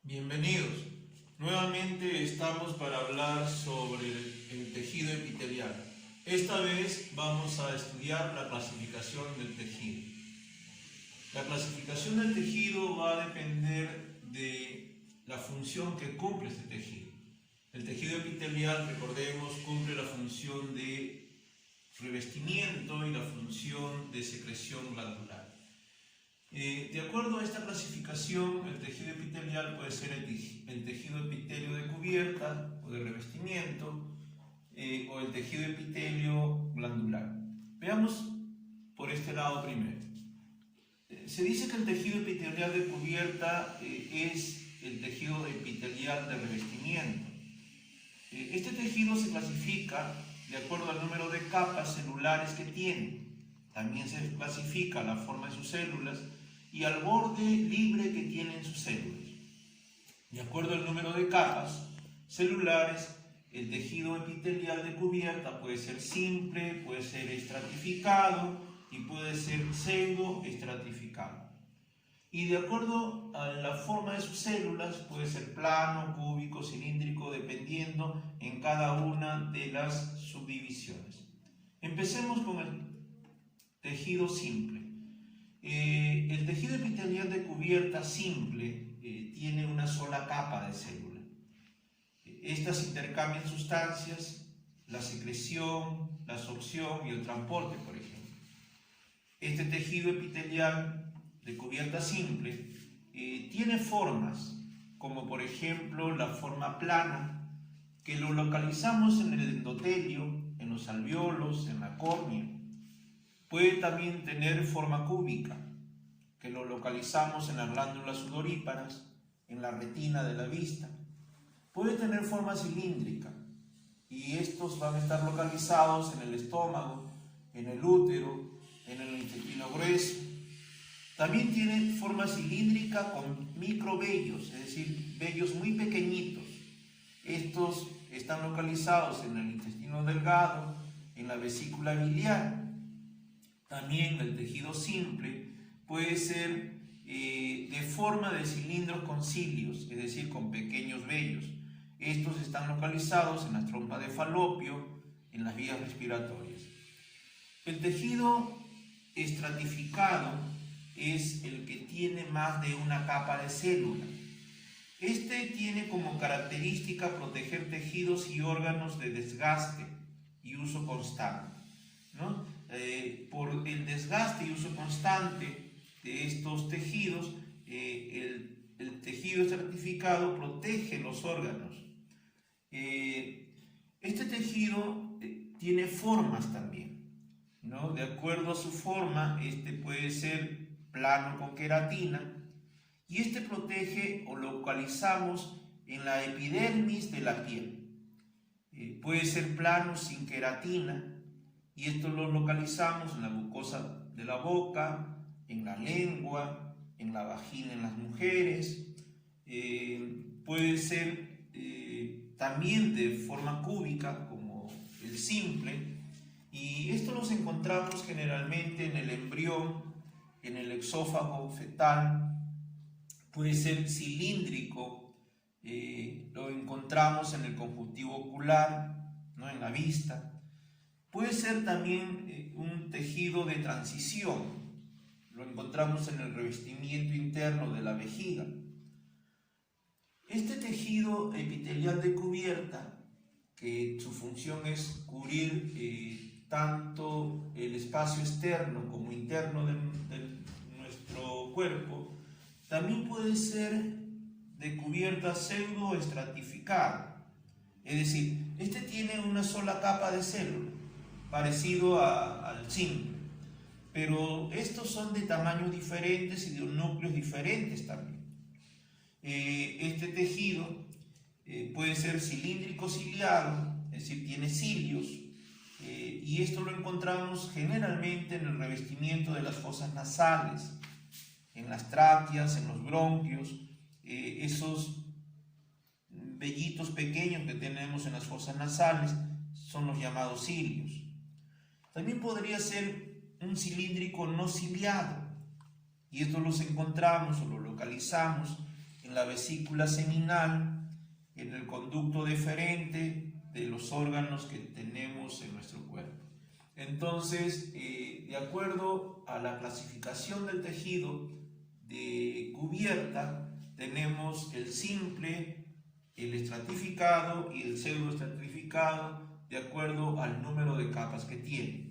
Bienvenidos. Nuevamente estamos para hablar sobre el tejido epitelial. Esta vez vamos a estudiar la clasificación del tejido. La clasificación del tejido va a depender de la función que cumple este tejido. El tejido epitelial, recordemos, cumple la función de revestimiento y la función de secreción glandular. De acuerdo a esta clasificación, el tejido epitelial puede ser el tejido epitelio de cubierta o de revestimiento o el tejido epitelio glandular. Veamos por este lado primero. Se dice que el tejido epitelial de cubierta es el tejido epitelial de revestimiento. Este tejido se clasifica de acuerdo al número de capas celulares que tiene. También se clasifica la forma de sus células y al borde libre que tienen sus células. De acuerdo al número de capas celulares, el tejido epitelial de cubierta puede ser simple, puede ser estratificado y puede ser pseudoestratificado. Y de acuerdo a la forma de sus células, puede ser plano, cúbico, cilíndrico, dependiendo en cada una de las subdivisiones. Empecemos con el tejido simple. El tejido epitelial de cubierta simple tiene una sola capa de célula. Estas intercambian sustancias, la secreción, la absorción y el transporte, por ejemplo. Este tejido epitelial de cubierta simple tiene formas, como por ejemplo la forma plana, que lo localizamos en el endotelio, en los alvéolos, en la córnea. Puede también tener forma cúbica, que lo localizamos en las glándulas sudoríparas, en la retina de la vista. Puede tener forma cilíndrica, y estos van a estar localizados en el estómago, en el útero, en el intestino grueso. También tiene forma cilíndrica con microvellos, es decir, vellos muy pequeñitos. Estos están localizados en el intestino delgado, en la vesícula biliar. También el tejido simple puede ser de forma de cilindros con cilios, es decir, con pequeños vellos. Estos están localizados en las trompas de Falopio, en las vías respiratorias. El tejido estratificado es el que tiene más de una capa de célula. Este tiene como característica proteger tejidos y órganos de desgaste y uso constante, ¿no? Por el desgaste y uso constante de estos tejidos, el tejido estratificado protege los órganos. Este tejido tiene formas también, ¿no? De acuerdo a su forma, este puede ser plano con queratina y este protege o localizamos en la epidermis de la piel. Puede ser plano sin queratina y esto lo localizamos en la mucosa de la boca, en la lengua, en la vagina en las mujeres. Puede ser también de forma cúbica como el simple, y esto los encontramos generalmente en el embrión, en el exófago fetal. Puede ser cilíndrico, lo encontramos en el conjuntivo ocular, ¿no? En la vista. Puede ser también un tejido de transición, lo encontramos en el revestimiento interno de la vejiga. Este tejido epitelial de cubierta, que su función es cubrir tanto el espacio externo como interno de nuestro cuerpo, también puede ser de cubierta pseudoestratificada, es decir, este tiene una sola capa de célula, parecido al simple, pero estos son de tamaños diferentes y de núcleos diferentes también. Este tejido puede ser cilíndrico ciliado, es decir, tiene cilios, y esto lo encontramos generalmente en el revestimiento de las fosas nasales, en las tráqueas, en los bronquios, esos vellitos pequeños que tenemos en las fosas nasales son los llamados cilios. También podría ser un cilíndrico no ciliado, y esto los encontramos o lo localizamos en la vesícula seminal, en el conducto deferente de los órganos que tenemos en nuestro cuerpo. Entonces, de acuerdo a la clasificación del tejido de cubierta, tenemos el simple, el estratificado y el pseudoestratificado de acuerdo al número de capas que tiene.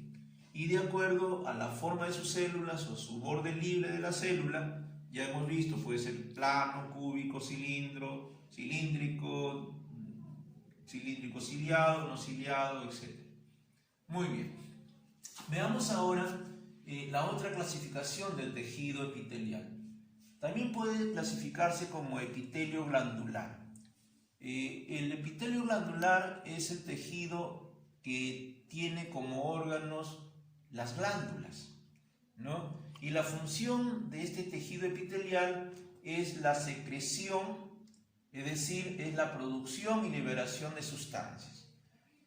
Y de acuerdo a la forma de sus células o su borde libre de la célula, ya hemos visto, puede ser plano, cúbico, cilíndrico, ciliado, no ciliado, etc. Muy bien. Veamos ahora la otra clasificación del tejido epitelial. También puede clasificarse como epitelio glandular. El epitelio glandular es el tejido que tiene como órganos las glándulas, ¿no? Y la función de este tejido epitelial es la secreción, es decir, es la producción y liberación de sustancias.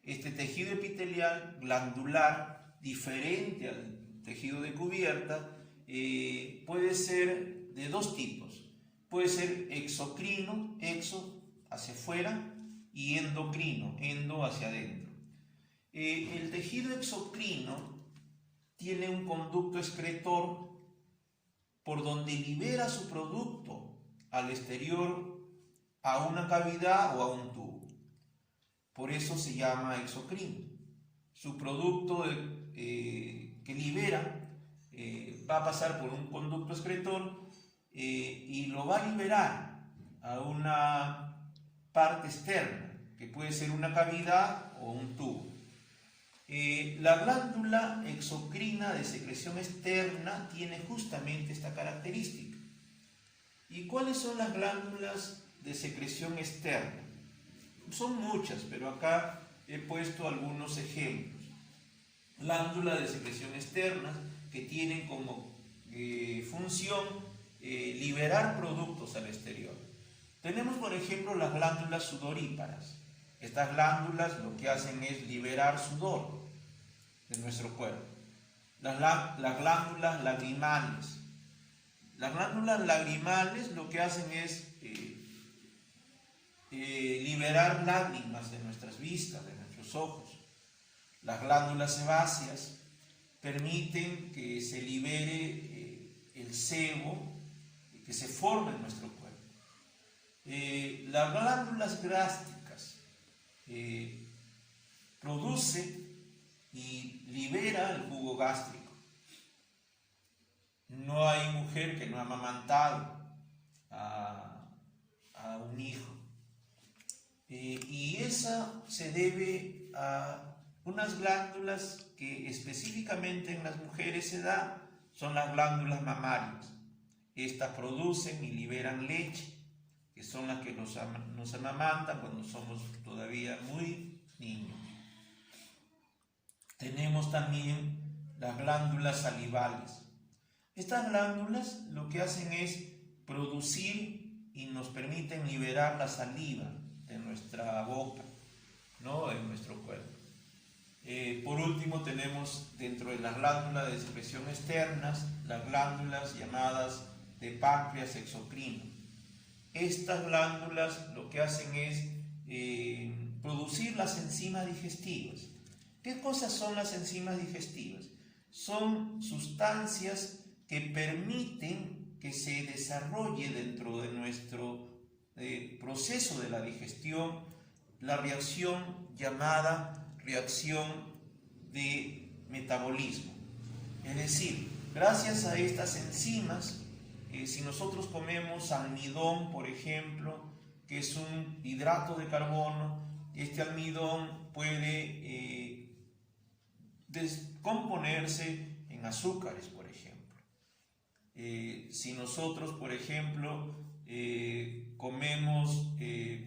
Este tejido epitelial glandular, diferente al tejido de cubierta, puede ser de dos tipos. Puede ser exocrino, exo hacia afuera, y endocrino, endo hacia adentro. El tejido exocrino tiene un conducto excretor por donde libera su producto al exterior a una cavidad o a un tubo. Por eso se llama exocrino. Su producto que libera va a pasar por un conducto excretor y lo va a liberar a una parte externa, que puede ser una cavidad o un tubo. La glándula exocrina de secreción externa tiene justamente esta característica. ¿Y cuáles son las glándulas de secreción externa? Son muchas, pero acá he puesto algunos ejemplos. Glándulas de secreción externa que tienen como función liberar productos al exterior. Tenemos, por ejemplo, las glándulas sudoríparas. Estas glándulas lo que hacen es liberar sudor de nuestro cuerpo. Las glándulas lagrimales. Las glándulas lagrimales lo que hacen es liberar lágrimas de nuestras vistas, de nuestros ojos. Las glándulas sebáceas permiten que se libere el sebo que se forma en nuestro cuerpo. Las glándulas gástricas produce y libera el jugo gástrico. No hay mujer que no ha amamantado a un hijo. Y esa se debe a unas glándulas que específicamente en las mujeres se da, son las glándulas mamarias. Estas producen y liberan leche, que son las que nos amamantan cuando somos todavía muy niños. Tenemos también las glándulas salivales. Estas glándulas lo que hacen es producir y nos permiten liberar la saliva de nuestra boca, ¿no? En nuestro cuerpo. Por último tenemos dentro de las glándulas de secreción externas las glándulas llamadas de páncreas exocrino. Estas glándulas lo que hacen es producir las enzimas digestivas. ¿Qué cosas son las enzimas digestivas? Son sustancias que permiten que se desarrolle dentro de nuestro proceso de la digestión la reacción llamada reacción de metabolismo. Es decir, gracias a estas enzimas, si nosotros comemos almidón, por ejemplo, que es un hidrato de carbono, este almidón puede descomponerse en azúcares, por ejemplo. Si nosotros, por ejemplo, comemos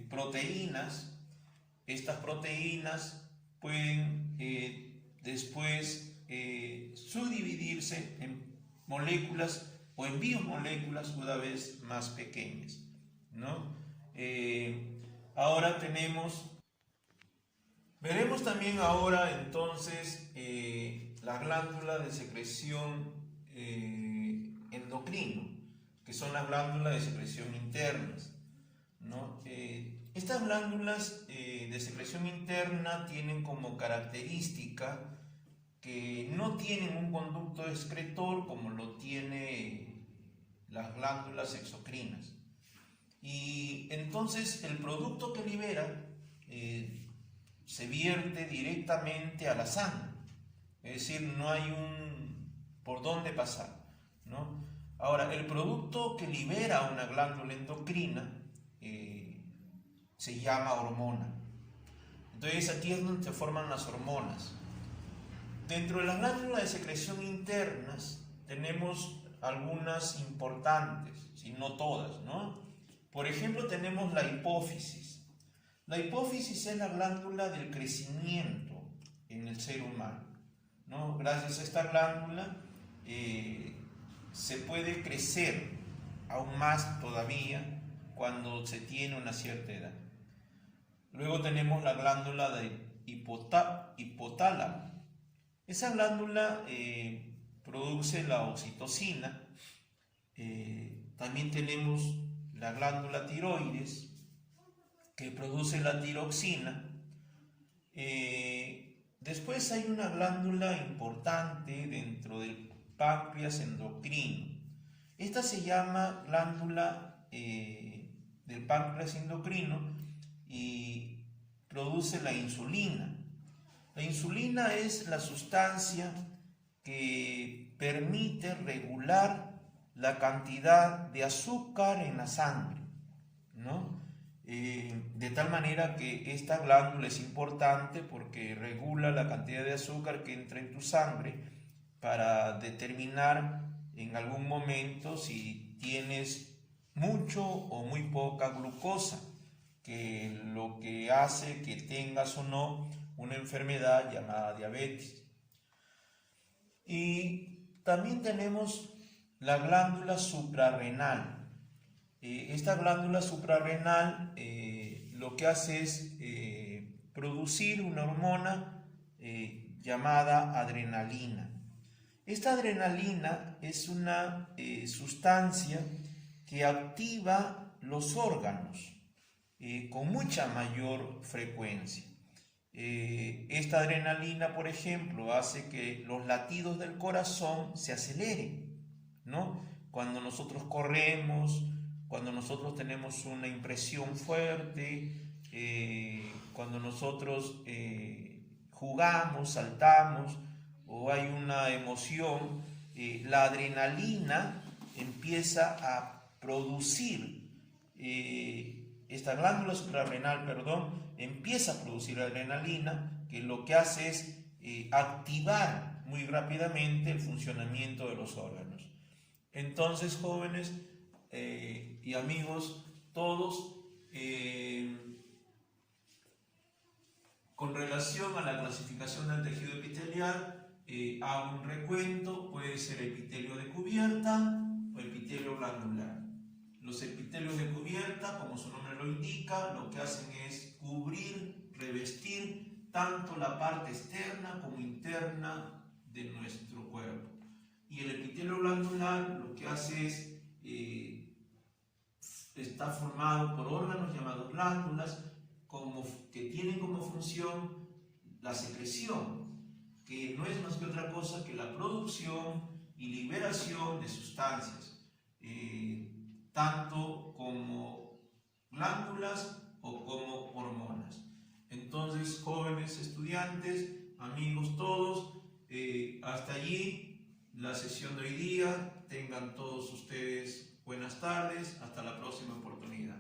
proteínas, estas proteínas pueden después subdividirse en moléculas o en biomoléculas cada vez más pequeñas, ¿no? Ahora veremos también ahora entonces las glándulas de secreción endocrino, que son las glándulas de secreción internas. ¿no? Estas glándulas de secreción interna tienen como característica que no tienen un conducto excretor como lo tiene las glándulas exocrinas. Y entonces el producto que libera se vierte directamente a la sangre, es decir, no hay un por dónde pasar, ¿no? Ahora, el producto que libera una glándula endocrina se llama hormona. Entonces aquí es donde se forman las hormonas. Dentro de las glándulas de secreción internas tenemos algunas importantes, si no todas, ¿no? Por ejemplo, tenemos la hipófisis. La hipófisis es la glándula del crecimiento en el ser humano, ¿no? Gracias a esta glándula se puede crecer aún más todavía cuando se tiene una cierta edad. Luego tenemos la glándula de hipotálamo. Esa glándula produce la oxitocina. También tenemos la glándula tiroides, que produce la tiroxina. Después hay una glándula importante dentro del páncreas endocrino. Esta se llama glándula del páncreas endocrino y produce la insulina. La insulina es la sustancia que permite regular la cantidad de azúcar en la sangre, ¿no? De tal manera que esta glándula es importante porque regula la cantidad de azúcar que entra en tu sangre para determinar en algún momento si tienes mucho o muy poca glucosa, que lo que hace que tengas o no una enfermedad llamada diabetes. Y también tenemos la glándula suprarrenal. Esta glándula suprarrenal lo que hace es producir una hormona llamada adrenalina. Esta adrenalina es una sustancia que activa los órganos con mucha mayor frecuencia. Esta adrenalina, por ejemplo, hace que los latidos del corazón se aceleren, ¿no? Cuando nosotros corremos, cuando nosotros tenemos una impresión fuerte, cuando nosotros jugamos, saltamos o hay una emoción, la adrenalina empieza a producir, esta glándula suprarrenal, empieza a producir adrenalina, que lo que hace es activar muy rápidamente el funcionamiento de los órganos. Entonces, jóvenes y amigos, todos, con relación a la clasificación del tejido epitelial, hago un recuento. Puede ser epitelio de cubierta o epitelio glandular. Los epitelios de cubierta, como su nombre lo indica, lo que hacen es cubrir, revestir tanto la parte externa como interna de nuestro cuerpo. Y el epitelio glandular lo que hace es, está formado por órganos llamados glándulas, que tienen como función la secreción, que no es más que otra cosa que la producción y liberación de sustancias, tanto como glándulas o como hormonas. Entonces, jóvenes estudiantes, amigos todos, hasta allí la sesión de hoy día. Tengan todos ustedes buenas tardes, hasta la próxima oportunidad.